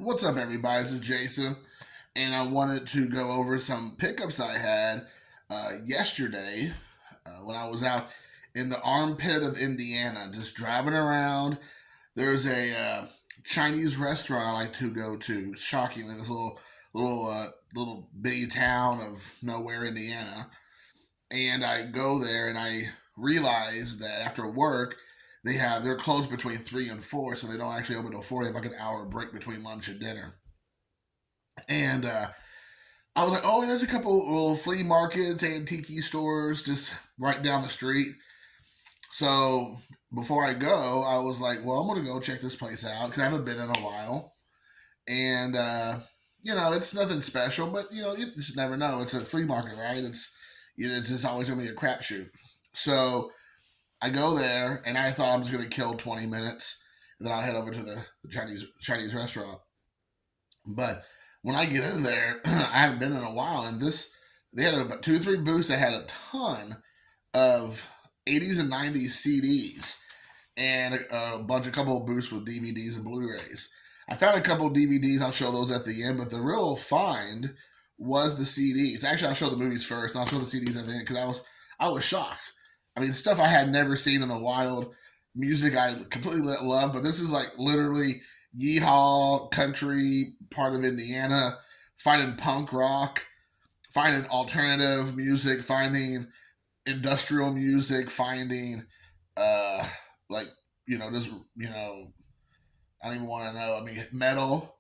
What's up, everybody? This is Jason, and I wanted to go over some pickups I had yesterday when I was out in the armpit of Indiana, just driving around. There's a Chinese restaurant I like to go to. Shockingly, this little bitty town of nowhere, Indiana, and I go there and I realize that after work they're closed between 3 and 4, so they don't actually open till 4. They have like an hour break between lunch and dinner. And I was like, oh, there's a couple little flea markets, antique stores just right down the street. So before I go, I was like, well, I'm going to go check this place out because I haven't been in a while. And, it's nothing special, but, you just never know. It's a flea market, right? It's just always going to be a crapshoot. So I go there, and I thought I was going to kill 20 minutes, and then I'll head over to the Chinese restaurant. But when I get in there, I haven't been in a while, and they had about 2 or 3 booths that had a ton of 80s and 90s CDs, and a couple of booths with DVDs and Blu-rays. I found a couple of DVDs. I'll show those at the end, but the real find was the CDs. Actually, I'll show the movies first, and I'll show the CDs at the end because I was shocked. I mean, stuff I had never seen in the wild, music I completely love, but this is like literally yeehaw country part of Indiana, finding punk rock, finding alternative music, finding industrial music, finding like just I don't even want to know. I mean, metal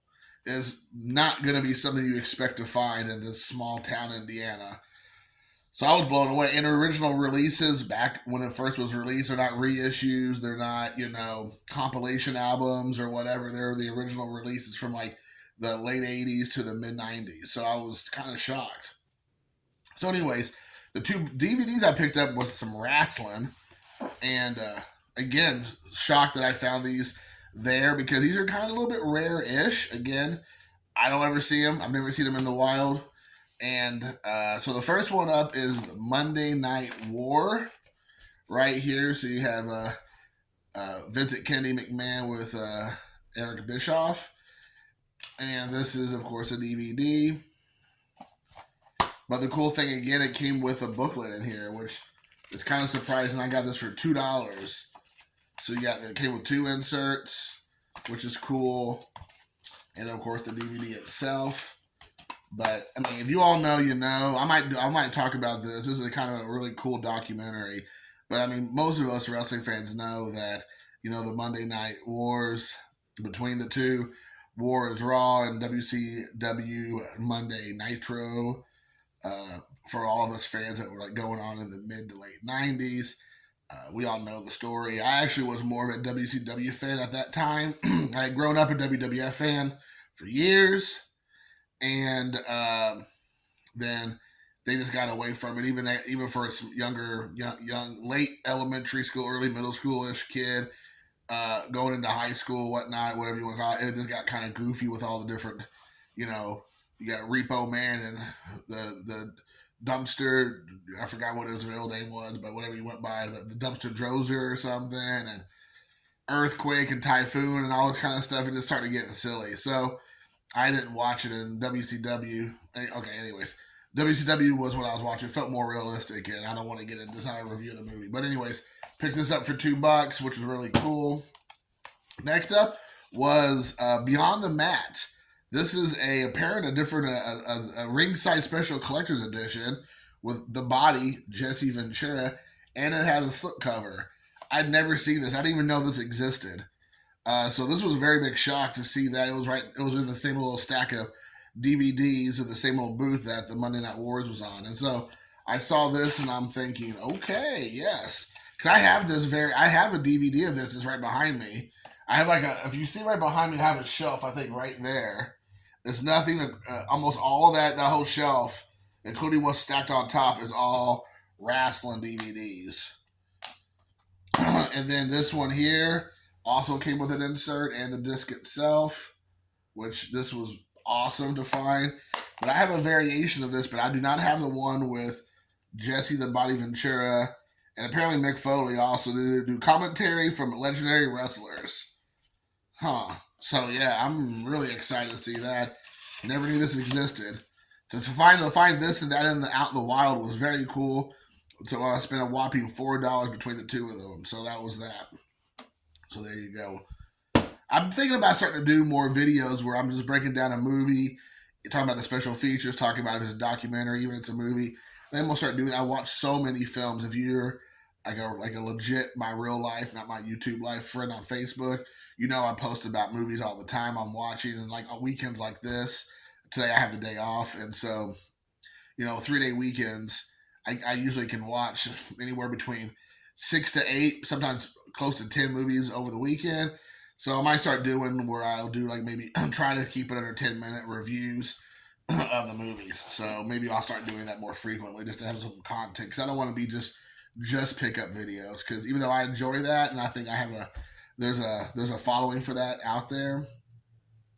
is not going to be something you expect to find in this small town, Indiana. So I was blown away. And original releases back when it first was released, they're not reissues. They're not, compilation albums or whatever. They're the original releases from like the late 80s to the mid 90s. So I was kind of shocked. So, anyways, the 2 DVDs I picked up was some wrestling. And again, shocked that I found these there because these are kind of a little bit rare ish. Again, I don't ever see them. I've never seen them in the wild. And so the first one up is Monday Night War, right here. So you have Vincent Kennedy McMahon with Eric Bischoff. And this is, of course, a DVD. But the cool thing, again, it came with a booklet in here, which is kind of surprising. I got this for $2. So it came with 2 inserts, which is cool. And, of course, the DVD itself. But I mean, if you all know, you know. I might talk about this. This is a kind of a really cool documentary. But I mean, most of us wrestling fans know that the Monday Night Wars between the two. War is Raw and WCW Monday Nitro. For all of us fans that were like going on in the mid to late '90s, we all know the story. I actually was more of a WCW fan at that time. I had grown up a WWF fan for years. And then they just got away from it. Even for some young, late elementary school, early middle schoolish kid, going into high school, whatnot, whatever you want to call it, it just got kind of goofy with all the different, you got Repo Man and the dumpster. I forgot what his real name was, but whatever he went by, the dumpster Drozer or something, and Earthquake and Typhoon and all this kind of stuff. It just started getting silly. So I didn't watch it in WCW. Okay, anyways, WCW was what I was watching. It felt more realistic, and I don't want to get into this. Not a review of the movie, but anyways, picked this up for $2, which was really cool. Next up was Beyond the Mat. This is a ringside special collector's edition with the body Jesse Ventura, and it has a slipcover. I'd never seen this. I didn't even know this existed. So this was a very big shock to see that it was in the same little stack of DVDs in the same old booth that the Monday Night Wars was on. And so I saw this and I'm thinking, okay, yes. Because I have a DVD of this that's right behind me. I have if you see right behind me, I have a shelf, I think right there. There's nothing, almost all of that whole shelf, including what's stacked on top, is all wrestling DVDs. And then this one here also came with an insert and the disc itself, which this was awesome to find. But I have a variation of this, but I do not have the one with Jesse the Body Ventura. And apparently Mick Foley also do commentary from legendary wrestlers. Huh. So yeah, I'm really excited to see that. Never knew this existed. To find this and that out in the wild was very cool. So I spent a whopping $4 between the two of them. So that was that. So there you go. I'm thinking about starting to do more videos where I'm just breaking down a movie, talking about the special features, talking about if it's a documentary, even if it's a movie. Then we'll start doing. I watch so many films. If you're like a legit my real life, not my YouTube life friend on Facebook, you know I post about movies all the time. I'm watching, and like on weekends like this. Today I have the day off, and so 3 day weekends. I usually can watch anywhere between 6 to 8, sometimes close to 10 movies over the weekend. So I might start doing where I'll do like maybe try to keep it under 10-minute reviews of the movies. So maybe I'll start doing that more frequently just to have some content because I don't want to be just pick up videos because even though I enjoy that and I think I have there's a following for that out there,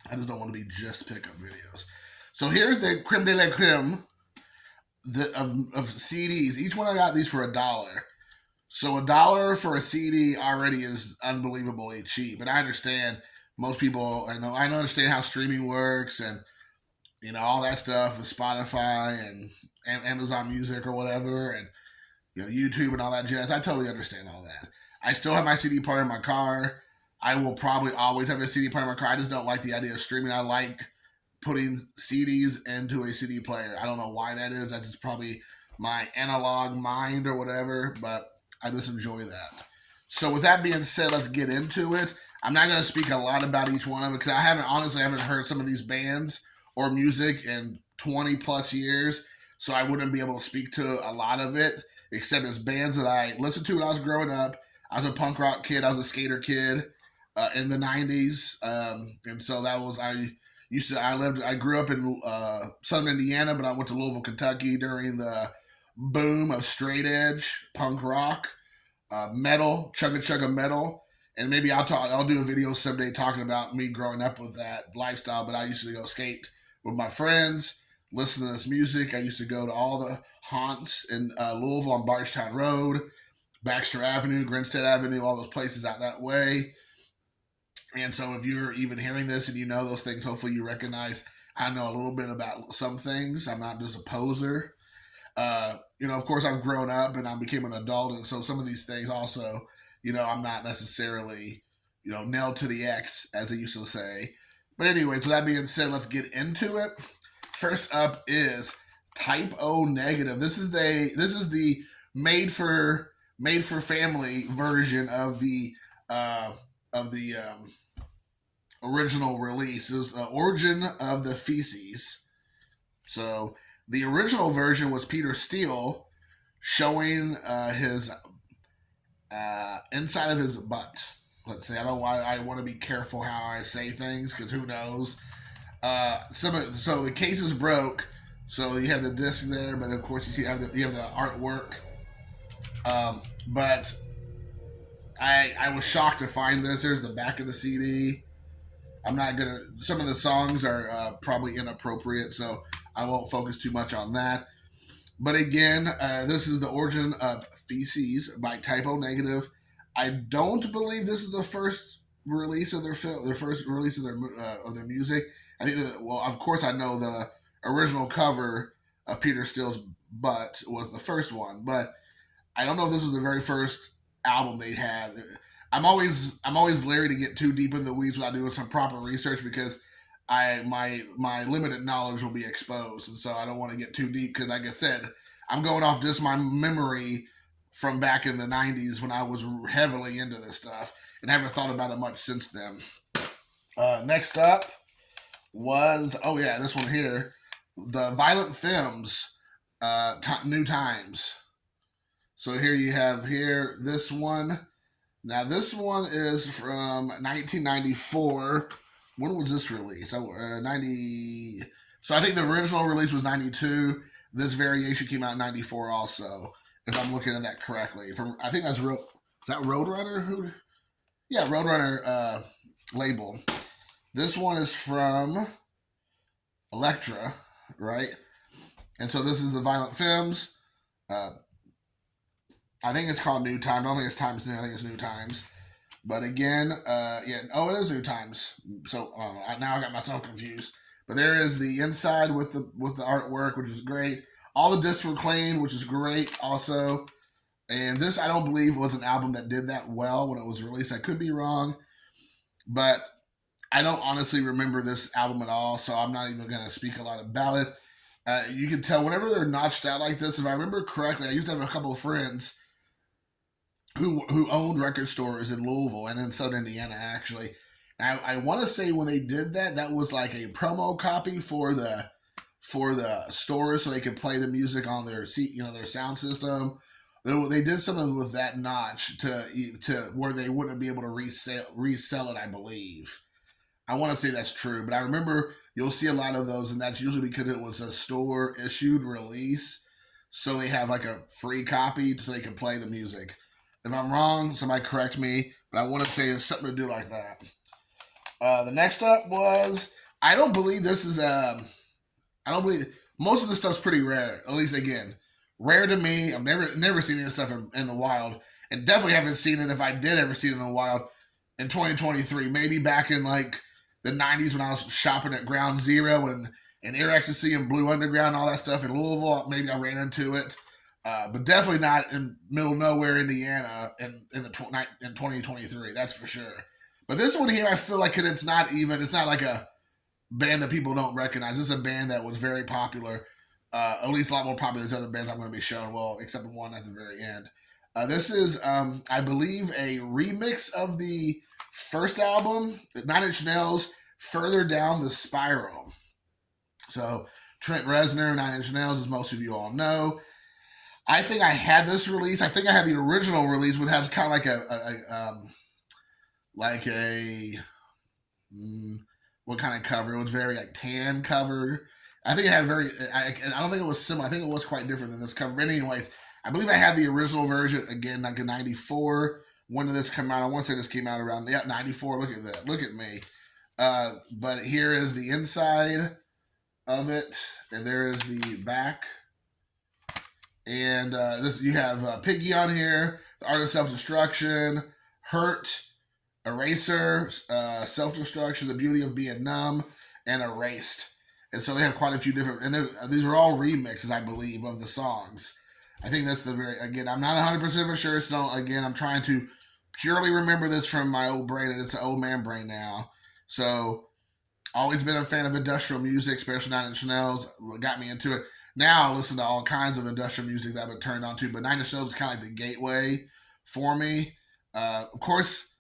I just don't want to be just pick up videos. So here's the creme de la creme of CDs. Each one I got these for $1. So $1 for a CD already is unbelievably cheap. And I understand most people. I understand how streaming works and all that stuff with Spotify and Amazon Music or whatever, and YouTube and all that jazz. I totally understand all that. I still have my CD player in my car. I will probably always have a CD player in my car. I just don't like the idea of streaming. I like putting CDs into a CD player. I don't know why that is. That's just probably my analog mind or whatever, but I just enjoy that. So with that being said, let's get into it. I'm not going to speak a lot about each one of them because I haven't heard some of these bands or music in 20 plus years. So I wouldn't be able to speak to a lot of it, except it's bands that I listened to when I was growing up. I was a punk rock kid. I was a skater kid in the 90s. And so I grew up in southern Indiana, but I went to Louisville, Kentucky during the boom of straight edge punk rock, metal, chugga metal, and maybe I'll do a video someday talking about me growing up with that lifestyle. But I used to go skate with my friends, listen to this music. I used to go to all the haunts in Louisville on Bargetown Road, Baxter Avenue, Grinstead Avenue, all those places out that way. And so if you're even hearing this and you know those things, hopefully you recognize I know a little bit about some things. I'm not just a poser. Of course, I've grown up and I became an adult, and so some of these things also, I'm not necessarily, nailed to the X, as they used to say. But anyway, with that being said, let's get into it. First up is Type O Negative. This is the made for family version of the original release. It was the origin of the feces. So the original version was Peter Steele showing his inside of his butt. Let's say I want to be careful how I say things because who knows. So the case is broke. So you have the disc there, but of course you have the artwork. But I was shocked to find this. There's the back of the CD. Some of the songs are probably inappropriate, so I won't focus too much on that. But again, this is the origin of Feces by Type O Negative. I don't believe this is the first release of their film, their first release of their music. I think of course, I know the original cover of Peter Steele's butt was the first one, but I don't know if this was the very first album they had. I'm always leery to get too deep in the weeds without doing some proper research because my limited knowledge will be exposed, and so I don't want to get too deep because, like I said, I'm going off just my memory from back in the 90s when I was heavily into this stuff and haven't thought about it much since then. Next up was this one here, the Violent Femmes, New Times. So here you have this one. Now this one is from 1994. When was this released? 90. So I think the original release was 92. This variation came out in 94 also, if I'm looking at that correctly. I think that's is that Roadrunner? Yeah, Roadrunner label. This one is from Elektra, right? And so this is the Violent Femmes. I think it's called New Times. I don't think it's Times New. I think it's New Times. But again, yeah. Oh, it is New Times. So now I got myself confused. But there is the inside with the artwork, which is great. All the discs were clean, which is great also. And this, I don't believe, was an album that did that well when it was released. I could be wrong, but I don't honestly remember this album at all, so I'm not even going to speak a lot about it. You can tell whenever they're notched out like this, if I remember correctly, I used to have a couple of friends who owned record stores in Louisville and in Southern Indiana, actually. And I want to say when they did that, that was like a promo copy for the stores so they could play the music on their their sound system. They did something with that notch to where they wouldn't be able to resell it, I believe. I want to say that's true, but I remember you'll see a lot of those, and that's usually because it was a store issued release, so they have like a free copy so they can play the music. If I'm wrong, somebody correct me, but I want to say it's something to do like that. The next up was I don't believe this is I don't believe most of the stuff's pretty rare. At least again, rare to me. I've never seen any stuff in the wild, and definitely haven't seen it. If I did ever see it in the wild in 2023, maybe back in like the 90s when I was shopping at Ground Zero and Air Ecstasy and Blue Underground and all that stuff in Louisville. Maybe I ran into it, but definitely not in middle of nowhere, Indiana, in 2023. That's for sure. But this one here, I feel like it's not like a band that people don't recognize. This is a band that was very popular, at least a lot more popular than other bands I'm going to be showing. Well, except the one at the very end. This is, I believe, a remix of the first album, Nine Inch Nails, Further Down the Spiral. So Trent Reznor, Nine Inch Nails, as most of you all know. I think I had this release. I think I had the original release, which has kind of like a what kind of cover? It was very like tan cover. I think it had I don't think it was similar. I think it was quite different than this cover. But anyways, I believe I had the original version again, like in '94. When did this come out? I want to say this came out around '94. Look at that. Look at me. But here is the inside of it, and there is the back. And this you have Piggy on here, The Art of Self-Destruction, Hurt, Eraser, Self-Destruction, The Beauty of Being Numb, and Erased. And so they have quite a few different, and these are all remixes, I believe, of the songs. I think that's again, I'm not 100% sure. So again, I'm trying to purely remember this from my old brain, and it's an old man brain now. So, always been a fan of industrial music, especially Nine Inch Nails. Got me into it. Now I listen to all kinds of industrial music that I've been turned on to, but Nine Inch Nails is kind of like the gateway for me. Of course,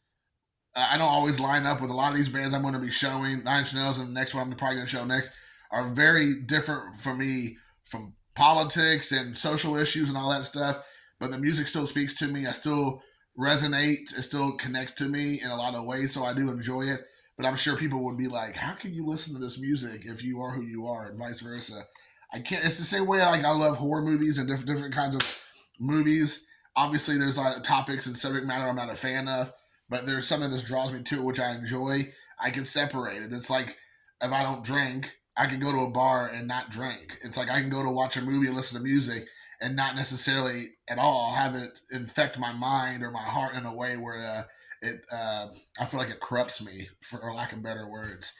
I don't always line up with a lot of these bands I'm going to be showing. Nine Inch Nails and the next one I'm probably going to show next are very different for me from politics and social issues and all that stuff, but the music still speaks to me. I still resonate. It still connects to me in a lot of ways, so I do enjoy it. But I'm sure people would be like, how can you listen to this music if you are who you are, and vice versa. I can't. It's the same way like I love horror movies and different kinds of movies. Obviously, there's topics and subject matter I'm not a fan of, but there's something that draws me to it, which I enjoy. I can separate it. It's like if I don't drink, I can go to a bar and not drink. It's like I can go to watch a movie and listen to music and not necessarily at all have it infect my mind or my heart in a way where I feel like it corrupts me, for lack of better words.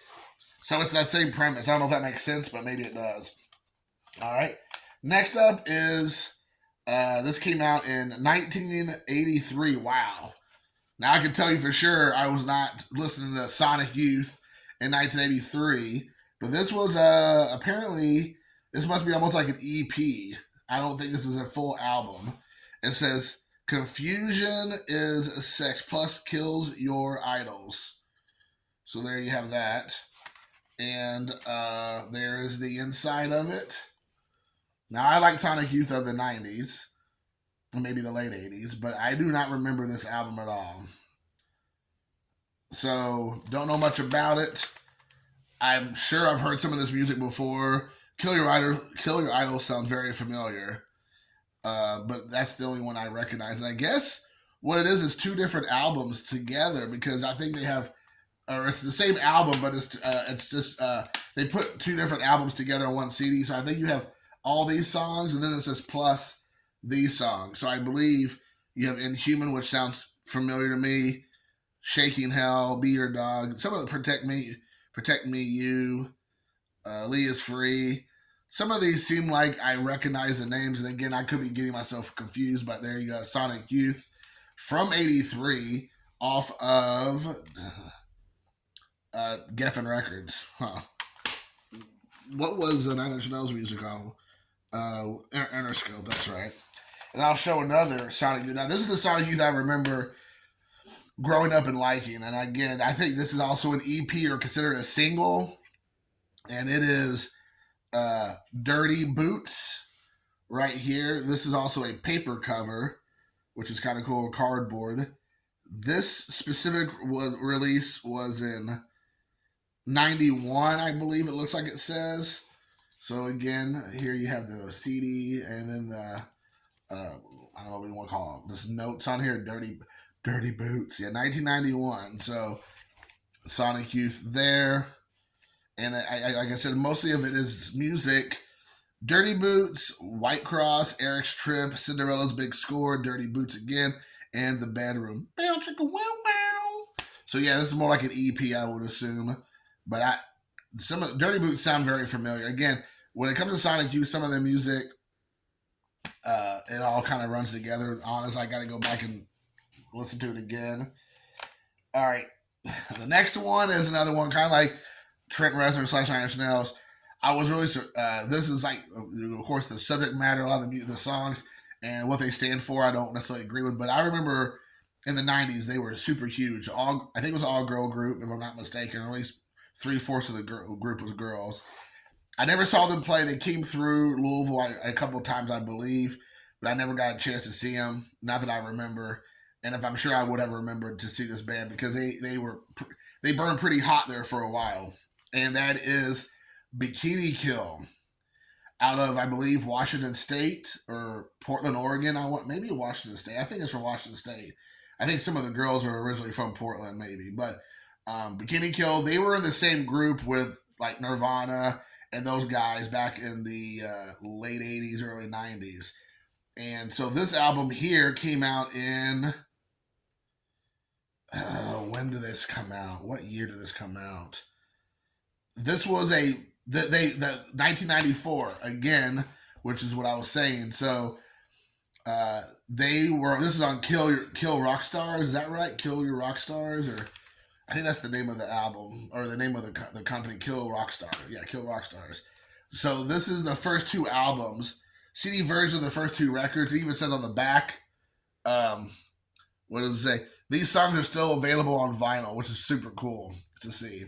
So it's that same premise. I don't know if that makes sense, but maybe it does. All right. Next up is this came out in 1983. Wow. Now I can tell you for sure I was not listening to Sonic Youth in 1983, but this was apparently this must be almost like an EP. I don't think this is a full album. It says confusion is sex plus kills your idols. So there you have that. And there is the inside of it. Now, I like Sonic Youth of the 90s, or maybe the late 80s, but I do not remember this album at all. So, don't know much about it. I'm sure I've heard some of this music before. Kill Your Idol sounds very familiar, but that's the only one I recognize. And I guess what it is two different albums together, because I think they have, or it's the same album, but it's just they put two different albums together on one CD. So I think you have all these songs, and then it says plus these songs. So I believe you have Inhuman, which sounds familiar to me. Shaking Hell, Be Your Dog. Some of the Protect Me, You, Lee is Free. Some of these seem like I recognize the names, and again, I could be getting myself confused, but there you go. Sonic Youth from '83 off of Geffen Records. Huh. What was the Nine Inch Nails music album? Interscope, that's right. And I'll show another Sonic Youth. Now, this is the Sonic Youth I remember growing up and liking. And again, I think this is also an EP or considered a single. And it is Dirty Boots right here. This is also a paper cover, which is kind of cool, cardboard. This specific release was in 91, I believe it looks like it says. So again, here you have the CD and then the, I don't know what you want to call them. There's notes on here, Dirty Boots. Yeah, 1991. So Sonic Youth there. And like I said, mostly of it is music. Dirty Boots, White Cross, Eric's Trip, Cinderella's Big Score, Dirty Boots again, and The Bedroom. Bow, chicka, wow, wow. So yeah, this is more like an EP, I would assume. But some of Dirty Boots sound very familiar. Again, when it comes to Sonic Youth, some of the music, it all kind of runs together. Honestly, I got to go back and listen to it again. All right, the next one is another one kind of like Trent Reznor / Nine Inch Nails. I was really, this is like, of course, the subject matter, a lot of the songs, and what they stand for, I don't necessarily agree with. But I remember in the 90s, they were super huge. I think it was an all-girl group, if I'm not mistaken, or at least 3/4 of the group was girls. I never saw them play. They came through Louisville a couple of times, I believe, but I never got a chance to see them. Not that I remember. And if I'm sure I would have remembered to see this band because they burned pretty hot there for a while. And that is Bikini Kill out of, I believe, Washington State or Portland, Oregon. Maybe Washington State. I think it's from Washington State. I think some of the girls are originally from Portland, maybe. But Bikini Kill, they were in the same group with like Nirvana and those guys back in the late 80s, early 90s. And so this album here came out in, when did this come out? What year did this come out? This was the 1994 again, which is what I was saying. So this is on Kill Rock Stars. Is that right? Kill Your Rock Stars, or I think that's the name of the album or the name of the company, Kill Rock Stars. Yeah, Kill Rock Stars. So this is the first two albums, CD version of the first two records. It even says on the back, what does it say? These songs are still available on vinyl, which is super cool to see.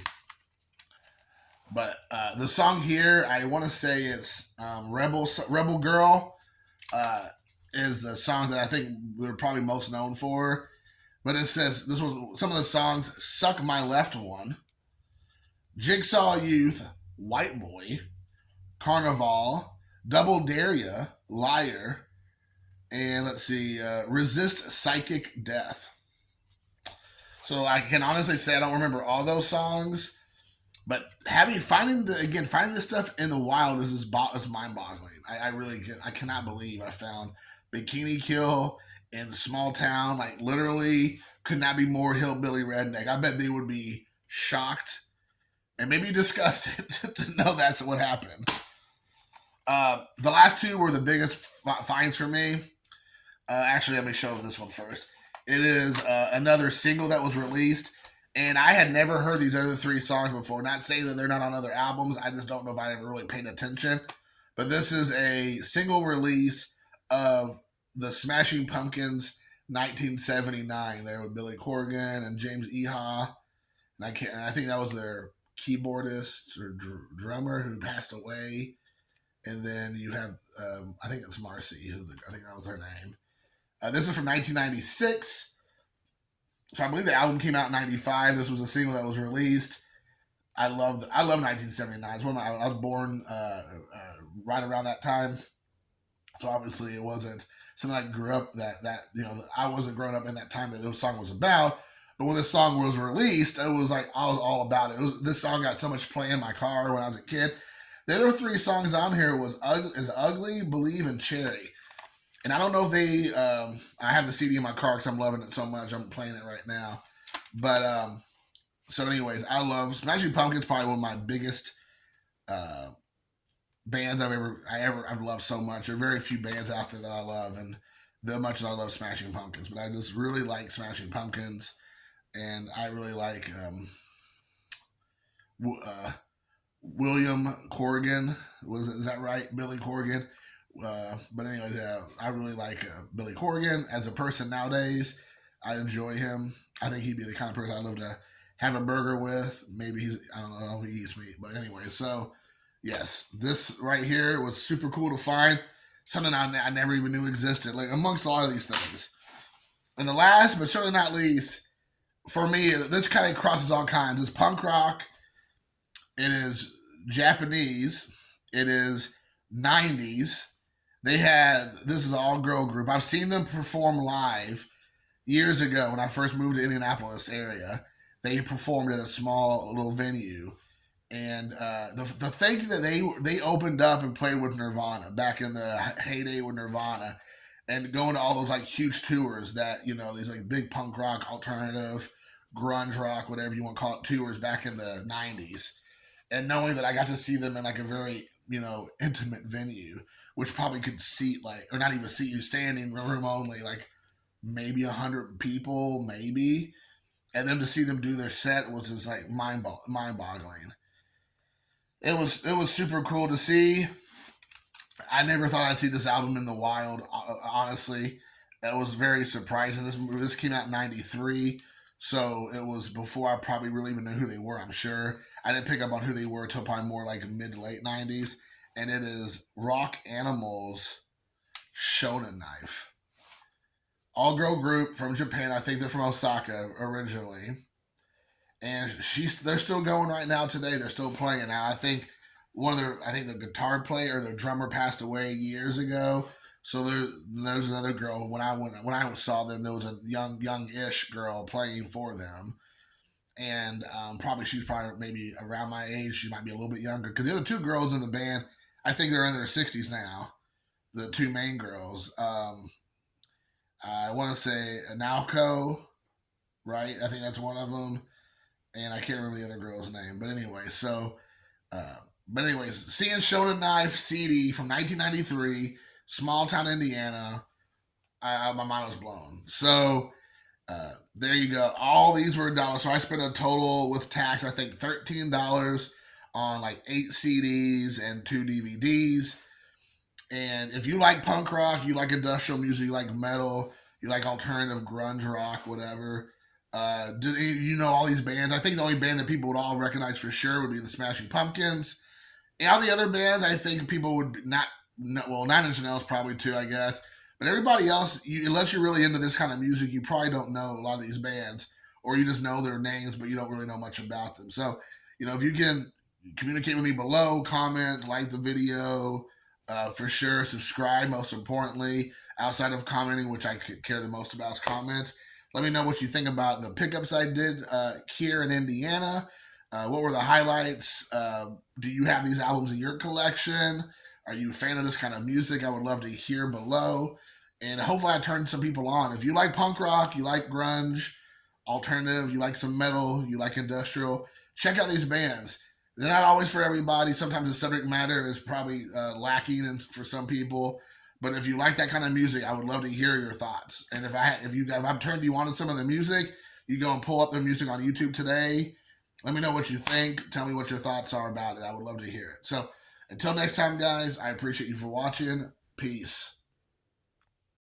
But the song here, I want to say it's Rebel Girl is the song that I think they're probably most known for. But it says, this was some of the songs: Suck My Left One, Jigsaw Youth, White Boy, Carnival, Double Dare Ya, Liar, and let's see, Resist Psychic Death. So I can honestly say I don't remember all those songs. But finding this stuff in the wild is mind-boggling. I cannot believe I found Bikini Kill in a small town. Like literally, could not be more hillbilly redneck. I bet they would be shocked and maybe disgusted to know that's what happened. The last two were the biggest finds for me. Actually, let me show this one first. It is another single that was released. And I had never heard these other three songs before. Not saying that they're not on other albums. I just don't know if I ever really paid attention. But this is a single release of the Smashing Pumpkins 1979. There with Billy Corgan and James Iha. And I think that was their keyboardist or drummer who passed away. And then you have, I think it's Marcy. I think that was her name. This is from 1996. So I believe the album came out in 95. This was a single that was released. I love 1979. It's I was born right around that time. So obviously it wasn't something I grew up I wasn't growing up in that time that this song was about. But when this song was released, it was like I was all about it. This song got so much play in my car when I was a kid. The other three songs on here was Ugly, Believe, and Cherry. And I don't know if I have the CD in my car because I'm loving it so much. I'm playing it right now. But so anyways, I love Smashing Pumpkins. Probably one of my biggest uh, bands I've loved so much. There are very few bands out there that I love, and that much as I love Smashing Pumpkins. But I just really like Smashing Pumpkins, and I really like uh, William Corgan. Is that right? Billy Corgan. But anyways, I really like Billy Corgan as a person nowadays. I enjoy him. I think he'd be the kind of person I'd love to have a burger with. Maybe I don't know if he eats meat, but anyway. So yes, this right here was super cool to find. Something I never even knew existed. Like amongst a lot of these things. And the last, but certainly not least, for me, this kind of crosses all kinds. It's punk rock. It is Japanese. It is 90s. They had, this is an all girl group. I've seen them perform live years ago when I first moved to Indianapolis area. They performed at a small little venue. And the thing that they opened up and played with Nirvana back in the heyday with Nirvana, and going to all those like huge tours that these like big punk rock, alternative, grunge rock, whatever you want to call it, tours back in the '90s, and knowing that I got to see them in like a very intimate venue, which probably could seat like, or not even seat you, standing room only, like maybe 100 people, maybe, and then to see them do their set was just like mind-boggling. It was super cool to see. I never thought I'd see this album in the wild. Honestly, that was very surprising. This came out in '93, so it was before I probably really even knew who they were. I'm sure I didn't pick up on who they were until probably more like mid to late '90s. And it is Rock Animals Shonen Knife, all girl group from Japan. I think they're from Osaka originally, and they're still going right now today. They're still playing now. I think the guitar player or the drummer passed away years ago. So there's another girl. When I saw them, there was a young-ish girl playing for them, and probably she's probably maybe around my age. She might be a little bit younger because the other two girls in the band, I think they're in their 60s now. The two main girls. I want to say Naoko, right? I think that's one of them, and I can't remember the other girl's name. But anyway, uh, seeing Shonen Knife CD from 1993, small town Indiana, my mind was blown. So there you go. All these were $1. So I spent a total with tax, I think $13 on like 8 CDs and 2 DVDs. And if you like punk rock, you like industrial music, you like metal, you like alternative grunge rock, whatever. All these bands? I think the only band that people would all recognize for sure would be the Smashing Pumpkins. And all the other bands, I think people would not. Well, Nine Inch Nails probably too, I guess. But everybody else, unless you're really into this kind of music, you probably don't know a lot of these bands, or you just know their names, but you don't really know much about them. So, if you can communicate with me below, comment, like the video, for sure, subscribe. Most importantly, outside of commenting, which I care the most about, is comments. Let me know what you think about the pickups I did here in Indiana. What were the highlights? Do you have these albums in your collection? Are you a fan of this kind of music? I would love to hear below. And hopefully I turned some people on. If you like punk rock, you like grunge, alternative, you like some metal, you like industrial, check out these bands. They're not always for everybody. Sometimes the subject matter is probably lacking for some people. But if you like that kind of music, I would love to hear your thoughts. And if I've turned you on to some of the music, you go and pull up the music on YouTube today. Let me know what you think. Tell me what your thoughts are about it. I would love to hear it. So until next time, guys, I appreciate you for watching. Peace.